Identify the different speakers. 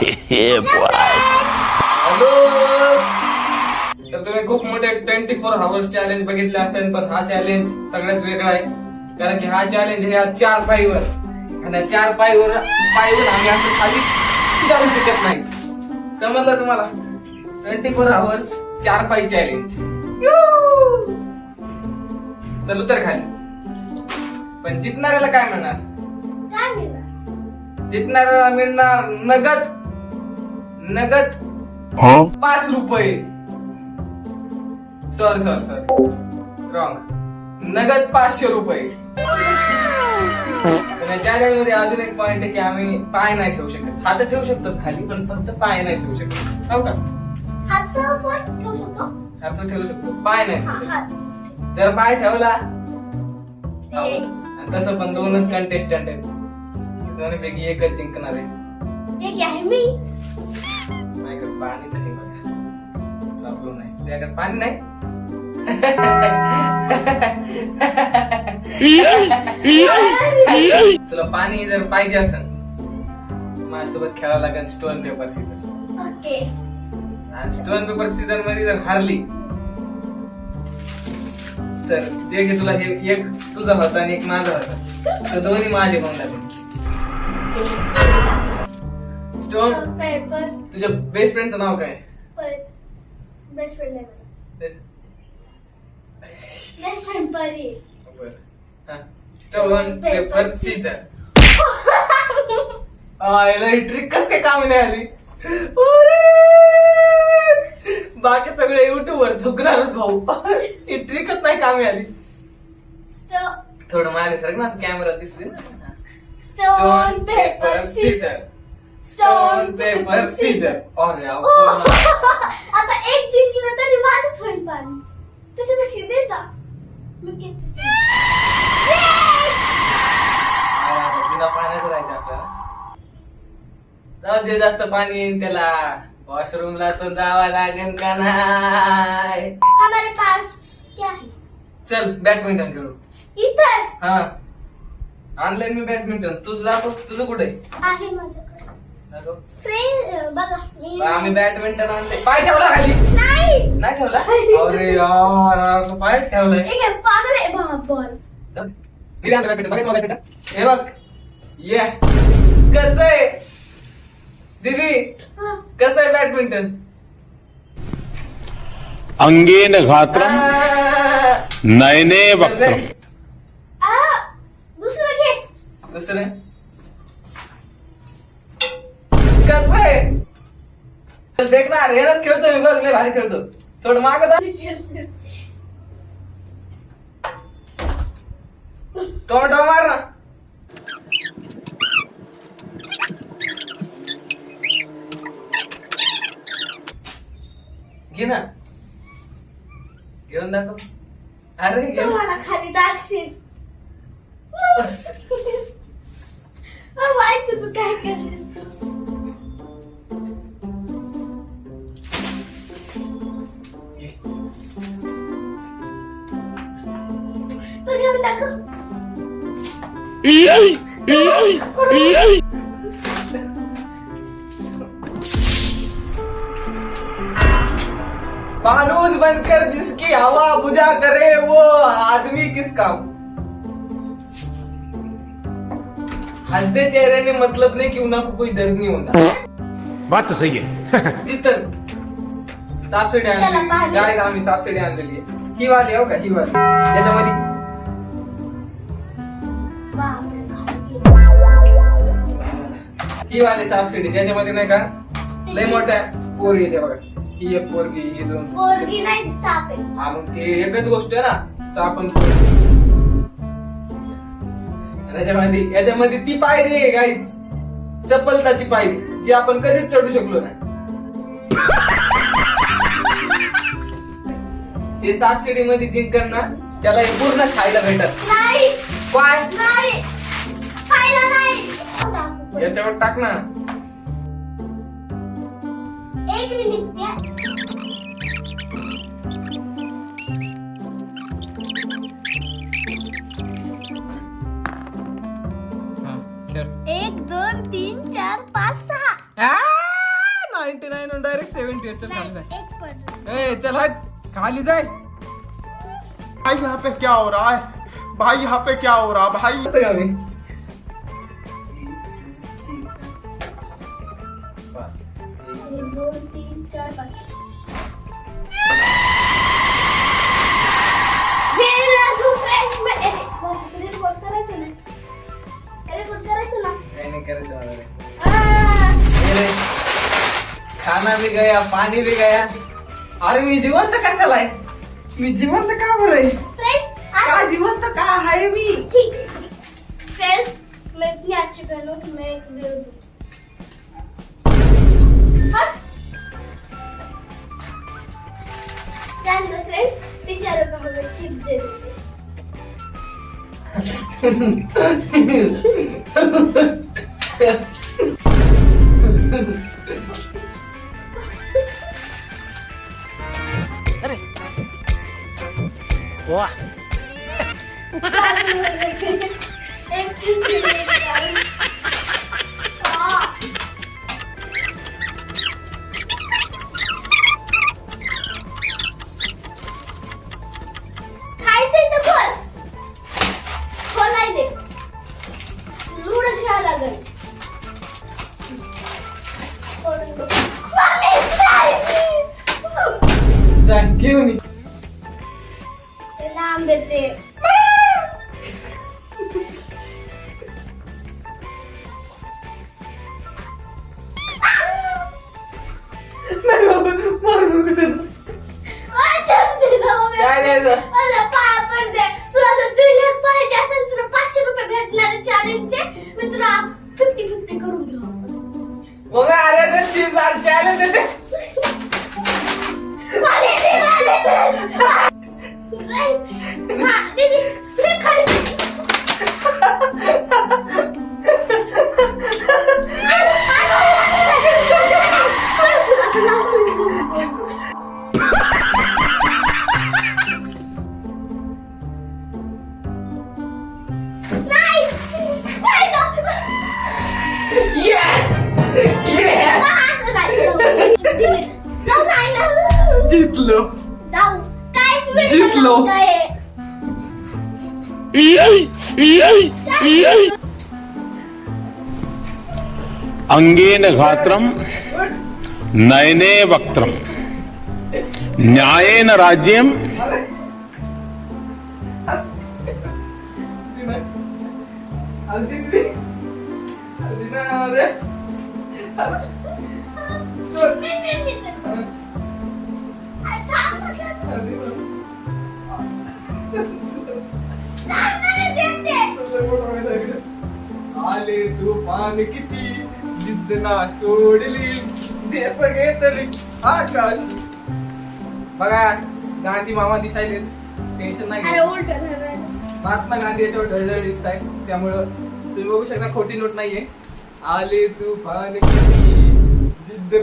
Speaker 1: Hello. तर तुम्ही खूप मोठे 24 hours चॅलेंज बघितले असेल, पण हा चॅलेंज सगळ्यात वेगळा आहे. कारण की हा चॅलेंज हे 4 पायीवर, आणि 4 पायीवर आम्ही असं खाली जाऊ शकत नाही. समजलं तुम्हाला? 24 hours 4 पायी चॅलेंज. चल उतर खाली. पण जिंकणाऱ्याला काय मिळणार? जिंकणाऱ्याला मिळणार नगद 5 रुपये. Sorry wrong. नगद 500 रुपये. चॅलेंज मध्ये अजून एक पॉइंट आहे की आम्ही पाय नाही ठेवू शकत. हात ठेवू शकतो खाली, पण फक्त पाय नाही ठेवू शकत. हो का?
Speaker 2: हात ठेवू शकतो,
Speaker 1: हात ठेवू शकतो, पाय नाही ठेवू शकतो. जर पाय ठेवला तसं पण 2च कंटेस्टंट आहेत. दोन्हीपैकी एकच जिंकणार आहे.
Speaker 2: मी
Speaker 1: माझ्याकडे पाणी नाही बघा. नाही तुझ्याकडे पाणी नाही. तुला पाणी जर पाहिजे असेल माझ्यासोबत खेळावं लागेल स्टोन पेपर सीझर.
Speaker 2: ओके.
Speaker 1: आणि स्टोन पेपर सीझर मध्ये जर हारली तर जे की तुला हे एक तुझा होता आणि एक माझा होता, तर दोन्ही माझे होऊन जाते. Stone
Speaker 2: paper.
Speaker 1: तुझ्या बेस्ट फ्रेंडचं नाव काय?
Speaker 2: बेस्ट फ्रेंड आहे. Best friend Pari.
Speaker 1: Stone paper scissor. ही ट्रिक कस काय कामी नाही आली? बाकी सगळे युट्यूब वर थुकणार भाऊ. ही ट्रिकच नाही कामी आली. थोडं मागे सर ना कॅमेरा दिसते.
Speaker 2: Stone paper
Speaker 1: Caesar. Stone paper Caesar. अरे
Speaker 2: आता एक जिंकलं तरी माझंच होईल पाणी. त्याच्यापेक्षा दे ना.
Speaker 1: बिना पाण्याचं राहायचं आपल्याला. जाऊ दे, जास्त पाणी येईन त्याला. वॉशरूमला तो जावा लागेल का नाही?
Speaker 2: हमारे पास क्या है?
Speaker 1: चल बॅडमिंटन खेळू.
Speaker 2: इधर
Speaker 1: हा ऑनलाईन मी बॅडमिंटन. तुझं जातो. तुझं कुठे
Speaker 2: आहे माझ्याकडे. फ्रेंड बघा मी.
Speaker 1: आम्ही बॅडमिंटन आणले. पाय ठेवला खाली? नाही ठेवला. अरे यार पाय ठेवलाय.
Speaker 2: एक आहे पागल आहे बॉल.
Speaker 1: हे बघ ये कसं आहे दीदी, कसं आहे बॅडमिंटन?
Speaker 3: अंगेन घात्रम नयने वक्त्रम.
Speaker 2: दुसरं घे.
Speaker 1: दुसरं कसं आहे? देख ना, हेच खेळतो मी. बघ लय भारी खेळतो. थोडं माग जा. टोमॅटो मार ना. घे ना, घेऊन दाखव. अरे घे ना.
Speaker 2: मला खाली टाकशील. माहिती तू काय करशील. तू घेऊन टाक.
Speaker 1: फानूस बनकर जिसकी हवा बुझा करे वो आदमी किस काम. हंसते चेहरे ने मतलब नहीं कि उन्हें कोई दर्द नहीं होता.
Speaker 3: बात तो सही है.
Speaker 1: तिथं सापशिडी आणली. गाईज आम्ही सापशिडी आणलेली आहे. ही वाली हो का? ही वाली त्याच्यामध्ये ही वाली सापशिडी त्याच्यामध्ये नाही का लय मोठ्या पोरी येते बघा. ही एक पोरगी, ही 2
Speaker 2: पोरगी नाही साप आहे.
Speaker 1: हा मग ते एकच गोष्ट आहे ना, साप आणि याच्यामध्ये ती पायरी आहे गाईज, सफलताची पायरी, जी आपण कधीच चढू शकलो नाही. जे सापशिडी मध्ये जिंकन ना त्याला हे पूर्ण खायला भेटत
Speaker 2: नाही.
Speaker 1: काय
Speaker 2: नाही खायला नाही.
Speaker 1: याच्यावर टाक ना.
Speaker 2: एक मिनिट द्या.
Speaker 1: खेळ.
Speaker 2: 1 2 3 4 5 6.
Speaker 1: 99 डायरेक्ट 78 चल खाली जाय.
Speaker 2: एक पडलं.
Speaker 1: ए चल हट खाली जाय.
Speaker 4: भाई यहाँ पे क्या हो रहा है? भाई यहाँ पे क्या हो रहा है भाई?
Speaker 1: असं का मी?
Speaker 2: 1 2 3 4 5. मेरा फ्रेंड्स में रिपोर्ट करायचं ना. रिपोर्ट करायचं ना.
Speaker 1: काय नाही करायचं मला रे.
Speaker 2: आ,
Speaker 1: अरे, खाना भी गया पानी भी गया. अरे मी जिवंत कशाला आहे? मी जिवंत का बरं आहे?
Speaker 2: फ्रेंड्स
Speaker 1: का
Speaker 2: आज
Speaker 1: जिवंत का आहे मी?
Speaker 2: ठीक. फ्रेंड्स मैं इतनी अच्छी बहन हूँ कि मैं एक वीडियो दूँ. जान दो फ्रेंड्स बेचारों को हमें चिप्स दे देते. एक चीज दे देते. हाँ. खायचंय तर बोल. खोलायले लुडं घ्यावं लागेल. मम्मी, खायची.
Speaker 1: जा घेऊन ये.
Speaker 2: ते लांब येते.
Speaker 1: नाही बाबा, मारू नको त्याला. काय द्यायचं?
Speaker 2: मला पापड दे. तुला जर तुझे पाहिजे असेल तुला 500 रुपये भेटणार चॅलेंजचे. मी तुला 50-50 करून घेऊ.
Speaker 1: मग अरे ते चिप्स आणि चॅलेंज देते.
Speaker 2: मला दे, मला दे. हा, दीदी, तुला खाली. नाही, नाही गं.
Speaker 1: Yes! Yes!
Speaker 2: असं नाही. जाऊ नाही ना.
Speaker 1: जितलो.
Speaker 2: जाऊ. काहीच वेळ
Speaker 1: जिंकलो.
Speaker 2: आहे.
Speaker 3: अंगेन घात्रम नयने वक्त्रम न्यायेन राज्यम
Speaker 1: हल्दी दिदी. हल्दी ना अरे. चल.
Speaker 2: मी तर. थांब ना.
Speaker 1: हल्दी ना.
Speaker 2: थांब ना, मी देते.
Speaker 1: आले तुफान किती जिद्द ना सोडली देत घेतली आकाश. बघा गांधी मामा दिसायले टेन्शन नाही
Speaker 2: अरे
Speaker 1: घ्यायचं.
Speaker 2: उलट झालं.
Speaker 1: महात्मा गांधी याच्यावर ढळढळ दिसत आहे त्यामुळं तुम्ही बघू शकता खोटी नोट नाहीये. आले तुफान किती जिद्द